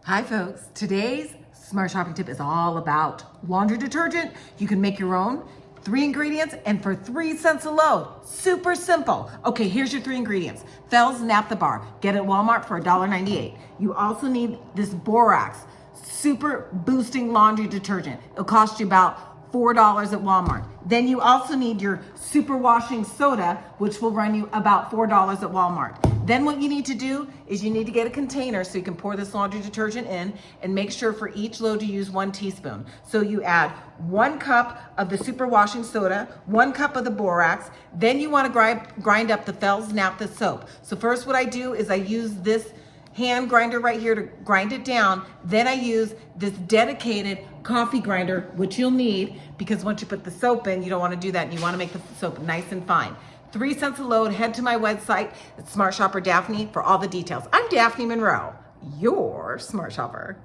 Hi folks, today's smart shopping tip is all about laundry detergent. You can make your own, 3 ingredients and for 3 cents a load. Super simple. Okay, here's your 3 ingredients. Fells Naphtha Bar, get it at Walmart for $1.98. You also need this borax, super boosting laundry detergent. It'll cost you about $4 at Walmart. Then you also need your super washing soda, which will run you about $4 at Walmart. Then what you need to do is you need to get a container so you can pour this laundry detergent in, and make sure for each load you use 1 teaspoon. So you add 1 cup of the super washing soda, 1 cup of the borax, then you want to grind up the Fells Naphtha soap. So first what I do is I use this hand grinder right here to grind it down. Then I use this dedicated coffee grinder, which you'll need because once you put the soap in, you don't want to do that, and you want to make the soap nice and fine. 3 cents a load. Head to my website at Smart Shopper Daphne for all the details. I'm Daphne Monroe, your smart shopper.